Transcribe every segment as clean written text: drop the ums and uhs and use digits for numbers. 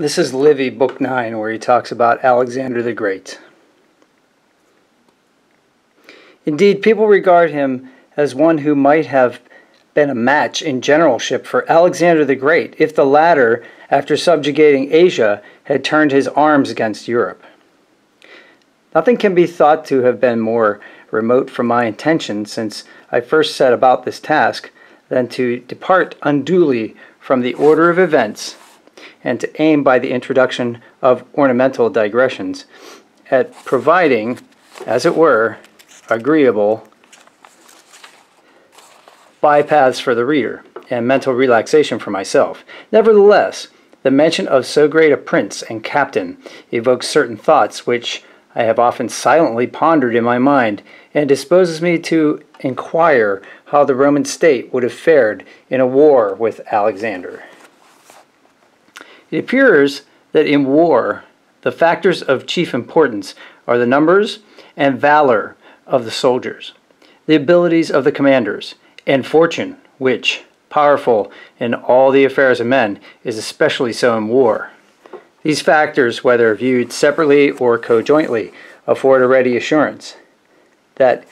This is Livy, Book 9, where he talks about Alexander the Great. Indeed, people regard him as one who might have been a match in generalship for Alexander the Great, if the latter, after subjugating Asia, had turned his arms against Europe. Nothing can be thought to have been more remote from my intention since I first set about this task than to depart unduly from the order of events and to aim by the introduction of ornamental digressions at providing, as it were, agreeable bypaths for the reader and mental relaxation for myself. Nevertheless, the mention of so great a prince and captain evokes certain thoughts which I have often silently pondered in my mind, and disposes me to inquire how the Roman state would have fared in a war with Alexander. It appears that in war, the factors of chief importance are the numbers and valor of the soldiers, the abilities of the commanders, and fortune, which, powerful in all the affairs of men, is especially so in war. These factors, whether viewed separately or conjointly, afford a ready assurance that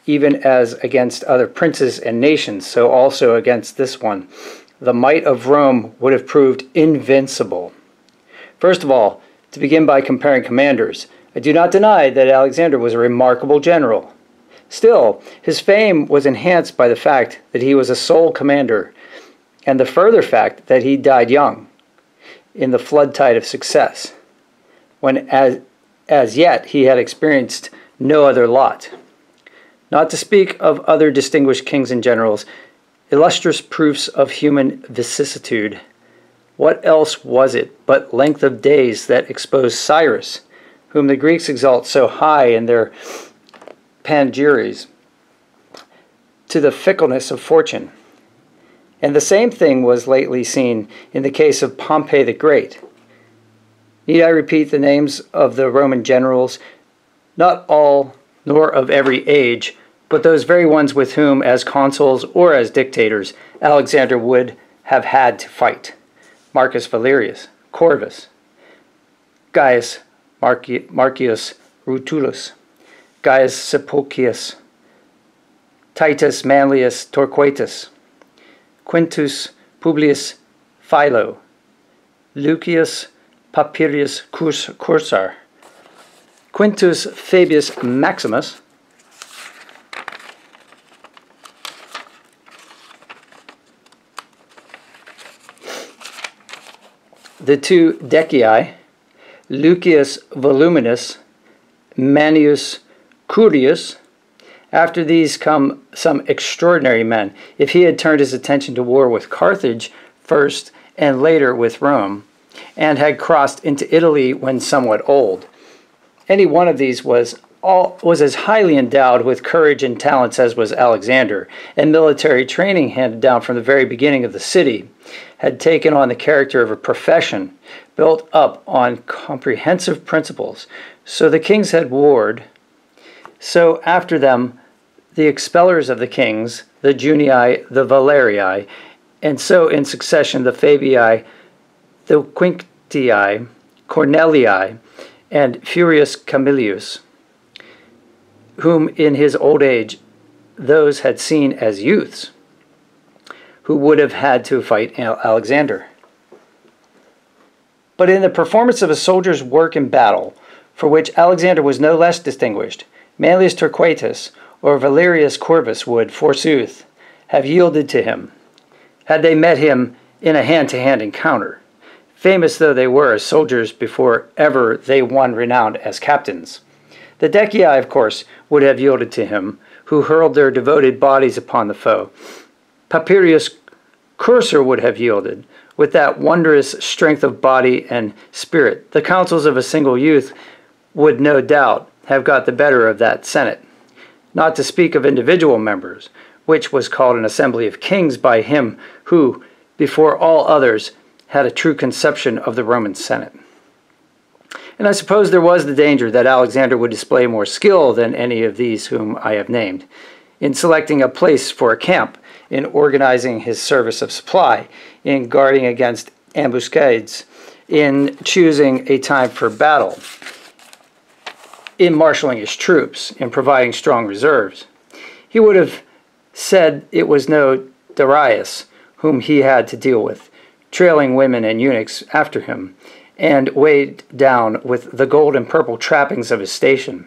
even as against other princes and nations, so also against this one, the might of Rome would have proved invincible. First of all, to begin by comparing commanders, I do not deny that Alexander was a remarkable general. Still, his fame was enhanced by the fact that he was a sole commander, and the further fact that he died young, in the flood tide of success, when as yet he had experienced no other lot. Not to speak of other distinguished kings and generals, illustrious proofs of human vicissitude, what else was it but length of days that exposed Cyrus, whom the Greeks exalt so high in their panegyries, to the fickleness of fortune? And the same thing was lately seen in the case of Pompey the Great. Need I repeat the names of the Roman generals, not all nor of every age, but those very ones with whom, as consuls or as dictators, Alexander would have had to fight? Marcus Valerius, Corvus, Gaius Marcius Rutulus, Gaius Sulpicius, Titus Manlius Torquatus, Quintus Publius Philo, Lucius Papirius Cursar, Quintus Fabius Maximus, the two Decii, Lucius Voluminus, Manius Curius. After these come some extraordinary men. If he had turned his attention to war with Carthage first and later with Rome, and had crossed into Italy when somewhat old, any one of these was as highly endowed with courage and talents as was Alexander, and military training handed down from the very beginning of the city had taken on the character of a profession built up on comprehensive principles. So the kings had warred. So after them, the expellers of the kings, the Junii, the Valerii, and so in succession the Fabii, the Quinctii, Cornelii, and Furius Camillus, whom in his old age those had seen as youths, who would have had to fight Alexander. But in the performance of a soldier's work in battle, for which Alexander was no less distinguished, Manlius Torquatus or Valerius Corvus would, forsooth, have yielded to him, had they met him in a hand-to-hand encounter, famous though they were as soldiers before ever they won renown as captains. The Decii, of course, would have yielded to him, who hurled their devoted bodies upon the foe. Papirius Cursor would have yielded, with that wondrous strength of body and spirit. The counsels of a single youth would no doubt have got the better of that Senate, not to speak of individual members, which was called an assembly of kings by him who, before all others, had a true conception of the Roman Senate. And I suppose there was the danger that Alexander would display more skill than any of these whom I have named, in selecting a place for a camp, in organizing his service of supply, in guarding against ambuscades, in choosing a time for battle, in marshaling his troops, in providing strong reserves. He would have said it was no Darius whom he had to deal with, trailing women and eunuchs after him, and weighed down with the gold and purple trappings of his station.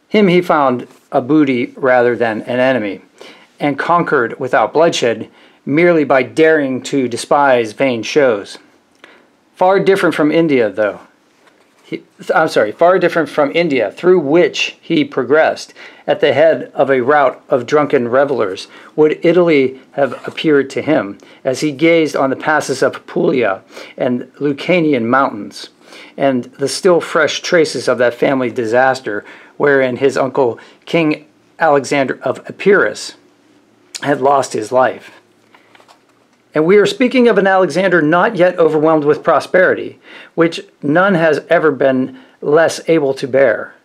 Him he found a booty rather than an enemy, and conquered without bloodshed, merely by daring to despise vain shows. Far different from India, through which he progressed, at the head of a rout of drunken revelers, would Italy have appeared to him, as he gazed on the passes of Apulia and Lucanian mountains, and the still fresh traces of that family disaster wherein his uncle King Alexander of Epirus had lost his life. And we are speaking of an Alexander not yet overwhelmed with prosperity, which none has ever been less able to bear.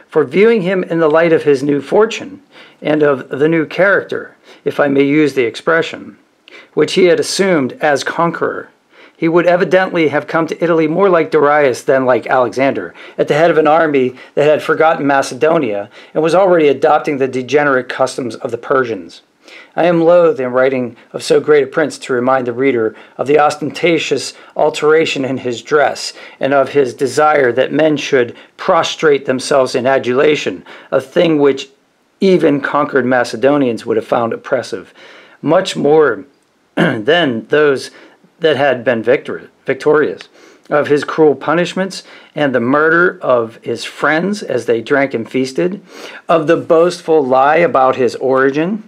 For viewing him in the light of his new fortune, and of the new character, if I may use the expression, which he had assumed as conqueror, he would evidently have come to Italy more like Darius than like Alexander, at the head of an army that had forgotten Macedonia and was already adopting the degenerate customs of the Persians. I am loath in writing of so great a prince to remind the reader of the ostentatious alteration in his dress, and of his desire that men should prostrate themselves in adulation, a thing which even conquered Macedonians would have found oppressive, much more than those that had been victorious, of his cruel punishments, and the murder of his friends as they drank and feasted, of the boastful lie about his origin.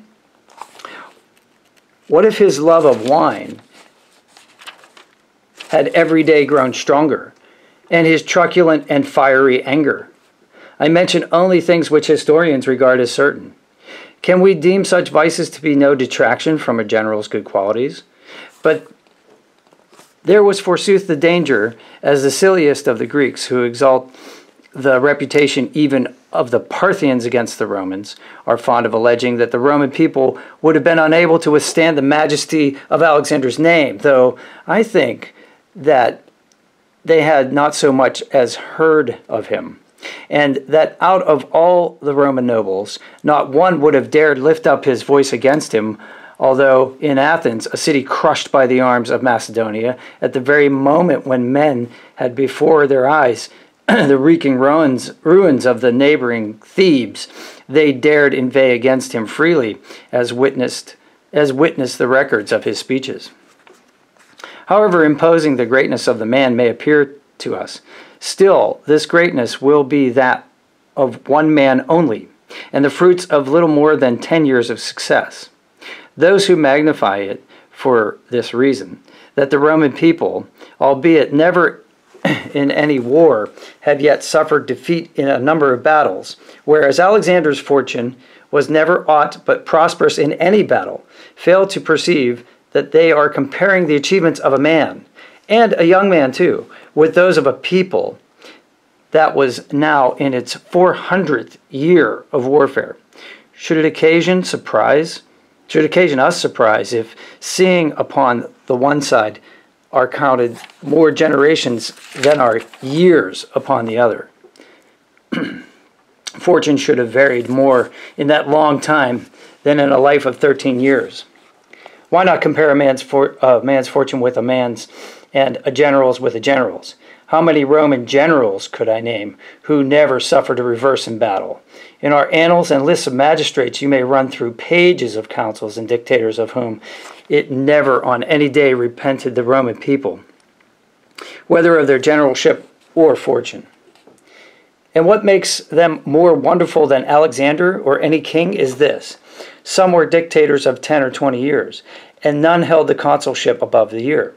What if his love of wine had every day grown stronger, and his truculent and fiery anger? I mention only things which historians regard as certain. Can we deem such vices to be no detraction from a general's good qualities? But there was forsooth the danger, as the silliest of the Greeks, who exalt the reputation even of the Parthians against the Romans, are fond of alleging that the Roman people would have been unable to withstand the majesty of Alexander's name, though I think that they had not so much as heard of him, and that out of all the Roman nobles, not one would have dared lift up his voice against him, although in Athens, a city crushed by the arms of Macedonia, at the very moment when men had before their eyes the reeking ruins of the neighboring Thebes, they dared inveigh against him freely, as witnessed the records of his speeches. However imposing the greatness of the man may appear to us, still this greatness will be that of one man only, and the fruits of little more than 10 years of success. Those who magnify it for this reason, that the Roman people, albeit never in any war, have yet suffered defeat in a number of battles, whereas Alexander's fortune was never aught but prosperous in any battle, fail to perceive that they are comparing the achievements of a man, and a young man too, with those of a people that was now in its 400th year of warfare. Should it occasion us surprise if, seeing upon the one side are counted more generations than are years upon the other, fortune should have varied more in that long time than in a life of 13 years. Why not compare a man's fortune with a man's, and a general's with a general's? How many Roman generals could I name who never suffered a reverse in battle? In our annals and lists of magistrates, you may run through pages of consuls and dictators of whom it never on any day repented the Roman people, whether of their generalship or fortune. And what makes them more wonderful than Alexander or any king is this: some were dictators of 10 or 20 years, and none held the consulship above the year.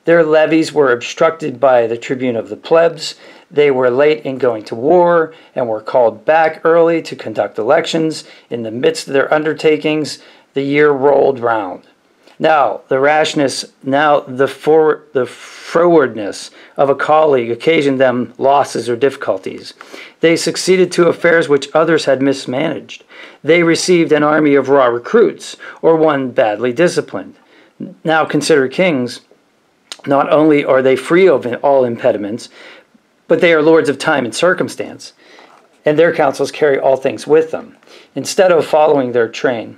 Their levies were obstructed by the tribune of the plebs. They were late in going to war, and were called back early to conduct elections. In the midst of their undertakings, the year rolled round. Now the frowardness of a colleague occasioned them losses or difficulties. They succeeded to affairs which others had mismanaged. They received an army of raw recruits, or one badly disciplined. Now consider kings, Not only are they free of all impediments, but they are lords of time and circumstance, and their counsels carry all things with them, instead of following their train.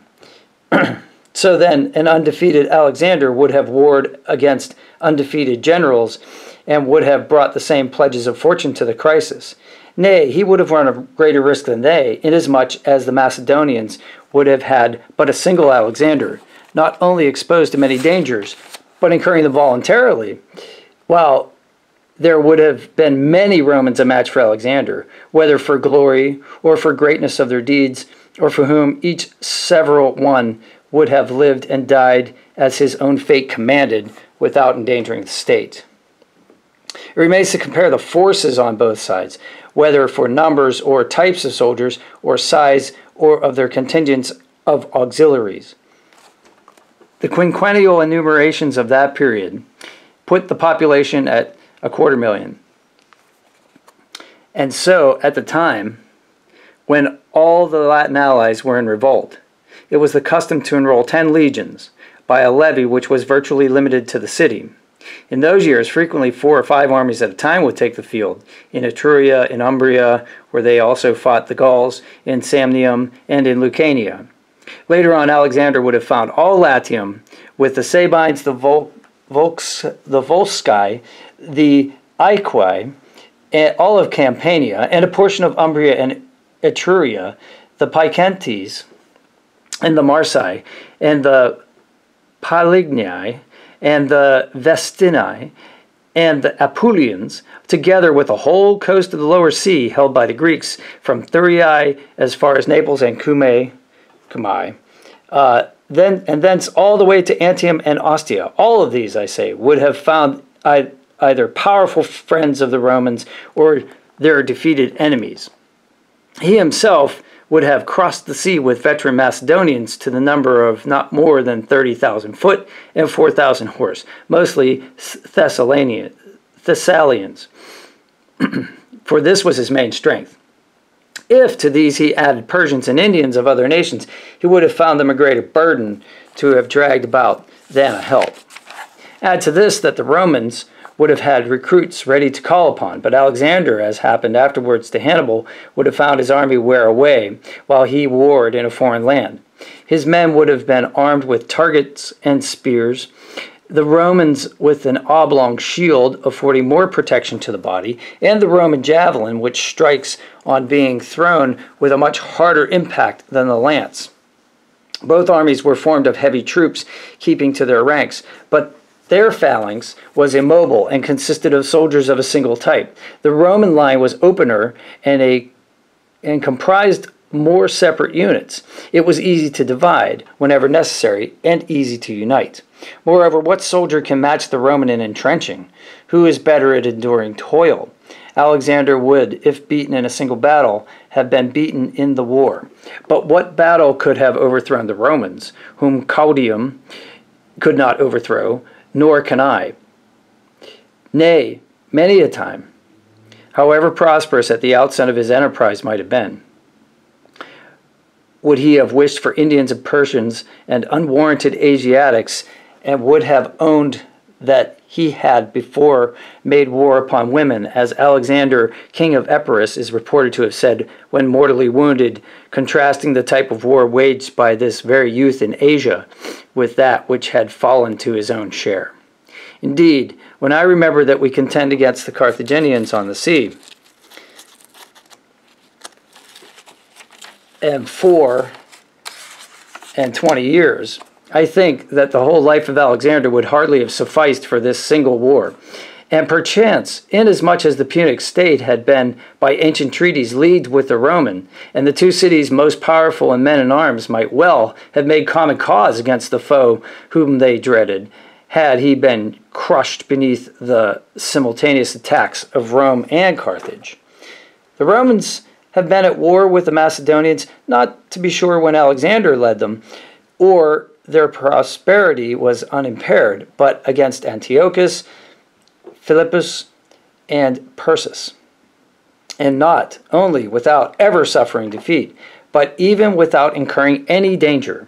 So then, an undefeated Alexander would have warred against undefeated generals, and would have brought the same pledges of fortune to the crisis. Nay, he would have run a greater risk than they, inasmuch as the Macedonians would have had but a single Alexander, not only exposed to many dangers, but incurring them voluntarily, while there would have been many Romans a match for Alexander, whether for glory or for greatness of their deeds, or for whom each several one would have lived and died as his own fate commanded, without endangering the state. It remains to compare the forces on both sides, whether for numbers or types of soldiers, or size, or of their contingents of auxiliaries. The quinquennial enumerations of that period put the population at 250,000. And so, at the time, when all the Latin allies were in revolt, it was the custom to enroll 10 legions by a levy which was virtually limited to the city. In those years, frequently 4 or 5 armies at a time would take the field, in Etruria, in Umbria, where they also fought the Gauls, in Samnium, and in Lucania. Later on, Alexander would have found all Latium, with the Sabines, the Volsci, the Aequi, and all of Campania, and a portion of Umbria and Etruria, the Picentes, and the Marsi, and the Paligni, and the Vestini, and the Apulians, together with the whole coast of the lower sea held by the Greeks, from Thurii as far as Naples and Cumae, thence all the way to Antium and Ostia. All of these, I say, would have found either powerful friends of the Romans or their defeated enemies. He himself would have crossed the sea with veteran Macedonians to the number of not more than 30,000 foot and 4,000 horse, mostly Thessalians, for this was his main strength. If to these he added Persians and Indians of other nations, he would have found them a greater burden to have dragged about than a help. Add to this that the Romans would have had recruits ready to call upon, but Alexander, as happened afterwards to Hannibal, would have found his army wear away while he warred in a foreign land. His men would have been armed with targets and spears, the Romans with an oblong shield affording more protection to the body, and the Roman javelin, which strikes on being thrown with a much harder impact than the lance. Both armies were formed of heavy troops keeping to their ranks, but their phalanx was immobile and consisted of soldiers of a single type. The Roman line was opener and comprised more separate units. It was easy to divide whenever necessary and easy to unite. Moreover, what soldier can match the Roman in entrenching? Who is better at enduring toil? Alexander would, if beaten in a single battle, have been beaten in the war. But what battle could have overthrown the Romans, whom Caudium could not overthrow, nor can I? Nay, many a time, however prosperous at the outset of his enterprise might have been, would he have wished for Indians and Persians and unwarranted Asiatics, and would have owned that he had before made war upon women, as Alexander, king of Epirus, is reported to have said when mortally wounded, contrasting the type of war waged by this very youth in Asia with that which had fallen to his own share. Indeed, when I remember that we contend against the Carthaginians on the sea, and 4 and 20 years, I think that the whole life of Alexander would hardly have sufficed for this single war. And perchance, inasmuch as the Punic state had been by ancient treaties leagued with the Roman, and the two cities most powerful in men and arms might well have made common cause against the foe whom they dreaded, had he been crushed beneath the simultaneous attacks of Rome and Carthage. The Romans have been at war with the Macedonians, not to be sure when Alexander led them, or their prosperity was unimpaired, but against Antiochus, Philippus, and Persis, and not only without ever suffering defeat, but even without incurring any danger.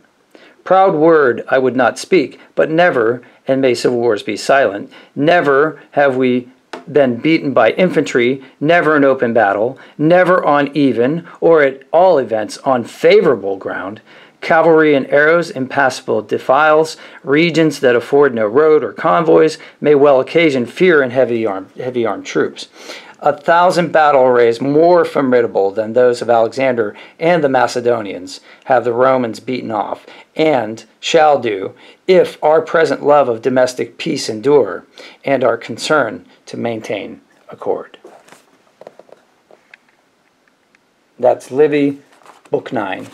Proud word I would not speak, but never, and may civil wars be silent, never have we been beaten by infantry, never in open battle, never on even, or at all events on favorable ground. Cavalry and arrows, impassable defiles, regions that afford no road or convoys, may well occasion fear in heavy-armed troops. 1,000 battle arrays more formidable than those of Alexander and the Macedonians have the Romans beaten off, and shall do, if our present love of domestic peace endure, and our concern to maintain accord. That's Livy, Book 9.